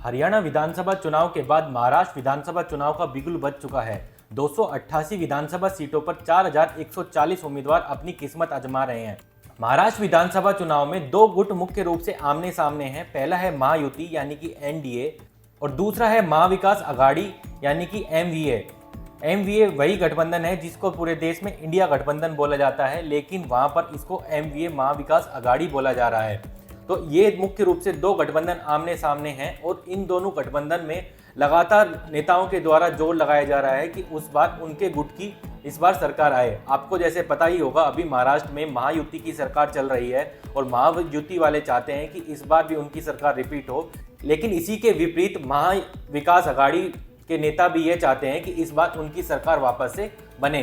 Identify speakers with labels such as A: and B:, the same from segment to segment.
A: हरियाणा विधानसभा चुनाव के बाद महाराष्ट्र विधानसभा चुनाव का बिगुल बज चुका है। 288 विधानसभा सीटों पर 4140 उम्मीदवार अपनी किस्मत आजमा रहे हैं। महाराष्ट्र विधानसभा चुनाव में दो गुट मुख्य रूप से आमने सामने हैं। पहला है महायुति यानी कि एनडीए और दूसरा है महाविकास अघाड़ी यानी कि एमवीए। एमवीए वही गठबंधन है जिसको पूरे देश में इंडिया गठबंधन बोला जाता है, लेकिन वहां पर इसको एमवीए महाविकास अघाड़ी बोला जा रहा है। तो ये मुख्य रूप से दो गठबंधन आमने सामने हैं और इन दोनों गठबंधन में लगातार नेताओं के द्वारा जोर लगाया जा रहा है कि उस बार उनके गुट की इस बार सरकार आए। आपको जैसे पता ही होगा, अभी महाराष्ट्र में महायुति की सरकार चल रही है और महायुति वाले चाहते हैं कि इस बार भी उनकी सरकार रिपीट हो, लेकिन इसी के विपरीत महाविकास अघाड़ी के नेता भी ये चाहते हैं कि इस बार उनकी सरकार वापस से बने।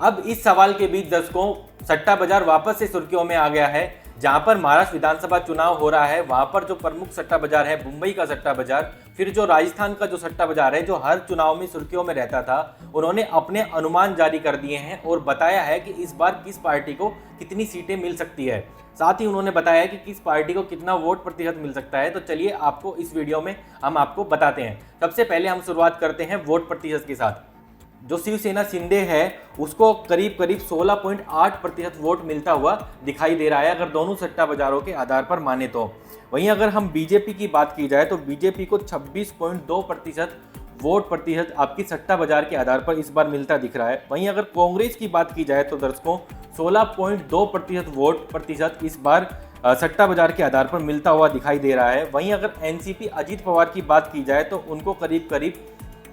A: अब इस सवाल के बीच दर्शकों, सट्टा बाजार वापस से सुर्खियों में आ गया है। जहां पर महाराष्ट्र विधानसभा चुनाव हो रहा है, वहां पर जो प्रमुख सट्टा बाजार है मुंबई का सट्टा बाजार, फिर जो राजस्थान का जो सट्टा बाजार है जो हर चुनाव में सुर्खियों में रहता था, उन्होंने अपने अनुमान जारी कर दिए हैं और बताया है कि इस बार किस पार्टी को कितनी सीटें मिल सकती है। साथ ही उन्होंने बताया कि किस पार्टी को कितना वोट प्रतिशत मिल सकता है। तो चलिए आपको इस वीडियो में हम आपको बताते हैं। सबसे पहले हम शुरुआत करते हैं वोट प्रतिशत के साथ। जो शिवसेना शिंदे है उसको करीब 16.8% वोट मिलता हुआ दिखाई दे रहा है, अगर दोनों सट्टा बाजारों के आधार पर माने तो। वहीं अगर हम बीजेपी की बात की जाए तो बीजेपी को 26.2% वोट प्रतिशत आपकी सट्टा बाजार के आधार पर इस बार मिलता दिख रहा है। वहीं अगर कांग्रेस की बात की जाए तो दर्शकों 16.2% वोट प्रतिशत इस बार सट्टा बाजार के आधार पर मिलता हुआ दिखाई दे रहा है। वहीं अगर एनसीपी अजीत पवार की बात की जाए तो उनको करीब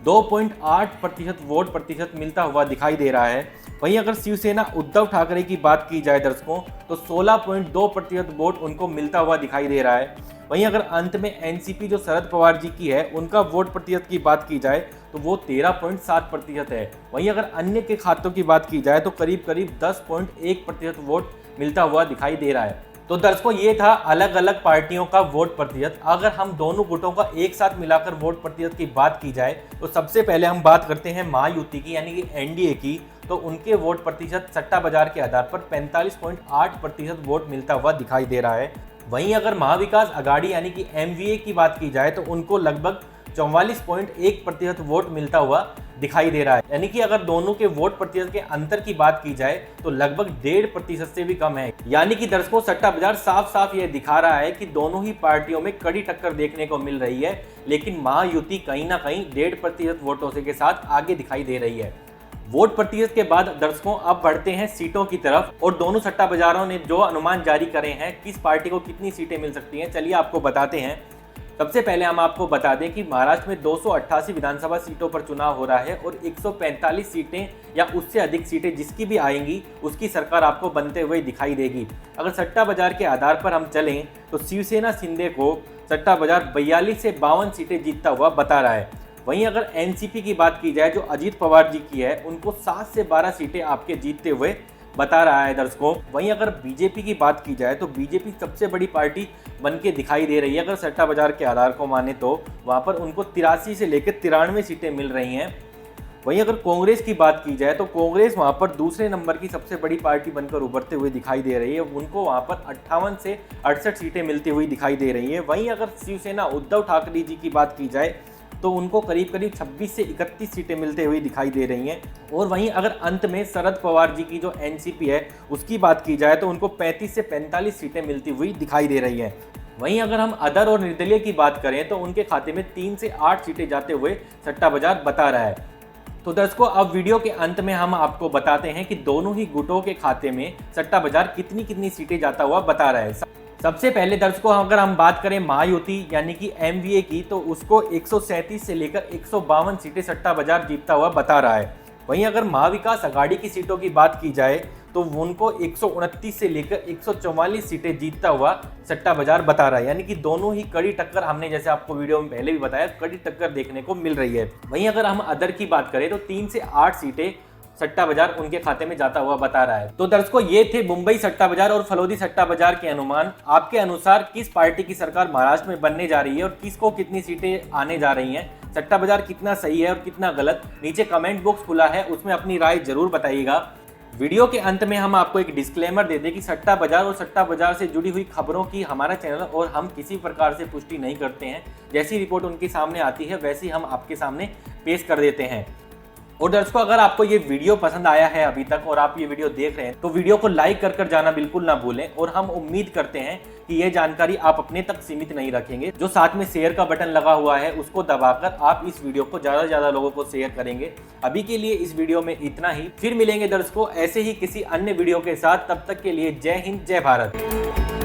A: 2.8% वोट प्रतिशत मिलता हुआ दिखाई दे रहा है। वहीं अगर शिवसेना उद्धव ठाकरे की बात की जाए दर्शकों तो 16.2% वोट उनको मिलता हुआ दिखाई दे रहा है। वहीं अगर अंत में एनसीपी जो शरद पवार जी की है उनका वोट प्रतिशत की बात की जाए तो वो 13.7% है। वहीं अगर अन्य के खातों की बात की जाए तो करीब 10.1% वोट मिलता हुआ दिखाई दे रहा है। तो दर्शकों, ये था अलग अलग पार्टियों का वोट प्रतिशत। अगर हम दोनों गुटों का एक साथ मिलाकर वोट प्रतिशत की बात की जाए तो सबसे पहले हम बात करते हैं महायुति की यानी कि एनडीए की। तो उनके वोट प्रतिशत सट्टा बाजार के आधार पर 45.8% वोट मिलता हुआ दिखाई दे रहा है। वहीं अगर महाविकास अघाड़ी यानी कि एमवीए की बात की जाए तो उनको लगभग 44.1% वोट मिलता हुआ दिखाई दे रहा है। यानी कि अगर दोनों के वोट प्रतिशत के अंतर की बात की जाए तो लगभग 1.5% से भी कम है। यानी कि दर्शकों, सट्टा बाजार साफ साफ ये दिखा रहा है कि दोनों ही पार्टियों में कड़ी टक्कर देखने को मिल रही है, लेकिन महायुति कहीं ना कहीं 1.5% वोटों के साथ आगे दिखाई दे रही है। वोट प्रतिशत के बाद दर्शकों अब बढ़ते हैं सीटों की तरफ और दोनों सट्टा बाजारों ने जो अनुमान जारी करे हैं किस पार्टी को कितनी सीटें मिल सकती हैं, चलिए आपको बताते हैं। सबसे पहले हम आपको बता दें कि महाराष्ट्र में 288 विधानसभा सीटों पर चुनाव हो रहा है और 145 सीटें या उससे अधिक सीटें जिसकी भी आएंगी उसकी सरकार आपको बनते हुए दिखाई देगी। अगर सट्टा बाजार के आधार पर हम चलें तो शिवसेना शिंदे को सट्टा बाजार 42 से 52 सीटें जीतता हुआ बता रहा है। वहीं अगर एनसीपी की बात की जाए जो अजीत पवार जी की है, उनको 7 से 12 सीटें आपके जीतते हुए बता रहा है दर्शकों। वहीं अगर बीजेपी की बात की जाए तो बीजेपी सबसे बड़ी पार्टी बन के दिखाई दे रही है। अगर सट्टा बाजार के आधार को माने तो वहां पर उनको 83 से लेकर 93 सीटें मिल रही हैं। वहीं अगर कांग्रेस की बात की जाए तो कांग्रेस वहां पर दूसरे नंबर की सबसे बड़ी पार्टी बनकर उभरते हुए दिखाई दे रही है। उनको वहां पर 58 से 68 सीटें मिलती हुई दिखाई दे रही है। वहीं अगर शिवसेना उद्धव ठाकरे जी की बात की जाए तो उनको करीब 26 से 31 सीटें मिलते हुए दिखाई दे रही हैं। और वहीं अगर अंत में शरद पवार जी की जो एनसीपी है उसकी बात की जाए तो उनको 35 से 45 सीटें मिलती हुई दिखाई दे रही हैं। वहीं अगर हम अदर और निर्दलीय की बात करें तो उनके खाते में 3 से 8 सीटें जाते हुए सट्टा बाजार बता रहा है। तो दर्शकों, अब वीडियो के अंत में हम आपको बताते हैं कि दोनों ही गुटों के खाते में सट्टा बाजार कितनी सीटें जाता हुआ बता रहा है। सबसे पहले दर्शकों, अगर हम बात करें महायुति यानी कि एमवीए की तो उसको 137 से लेकर 152 सीटें सट्टा बाजार जीतता हुआ बता रहा है। वहीं अगर महाविकास अघाड़ी की सीटों की बात की जाए तो उनको 129 से लेकर 144 सीटें जीतता हुआ सट्टा बाजार बता रहा है। यानी कि दोनों ही कड़ी टक्कर, हमने जैसे आपको वीडियो में पहले भी बताया, कड़ी टक्कर देखने को मिल रही है। वहीं अगर हम अदर की बात करें तो 3 से 8 सीटें सट्टा बाजार उनके खाते में जाता हुआ बता रहा है। तो दर्शकों, ये थे मुंबई सट्टा बाजार और फलोदी सट्टा बाजार के अनुमान। आपके अनुसार किस पार्टी की सरकार महाराष्ट्र में बनने जा रही है और किसको कितनी सीटें आने जा रही हैं, सट्टा बाजार कितना सही है और कितना गलत, नीचे कमेंट बॉक्स खुला है, उसमें अपनी राय जरूर बताइएगा। वीडियो के अंत में हम आपको एक डिस्क्लेमर दे दें कि सट्टा बाजार और सट्टा बाजार से जुड़ी हुई खबरों की हमारा चैनल और हम किसी प्रकार से पुष्टि नहीं करते हैं। जैसी रिपोर्ट उनके सामने आती है वैसी हम आपके सामने पेश कर देते हैं। और दर्शकों, अगर आपको ये वीडियो पसंद आया है अभी तक और आप ये वीडियो देख रहे हैं तो वीडियो को लाइक कर जाना बिल्कुल ना भूलें। और हम उम्मीद करते हैं कि ये जानकारी आप अपने तक सीमित नहीं रखेंगे। जो साथ में शेयर का बटन लगा हुआ है उसको दबाकर आप इस वीडियो को ज़्यादा से ज़्यादा लोगों को शेयर करेंगे। अभी के लिए इस वीडियो में इतना ही। फिर मिलेंगे दर्शकों ऐसे ही किसी अन्य वीडियो के साथ। तब तक के लिए जय हिंद, जय भारत।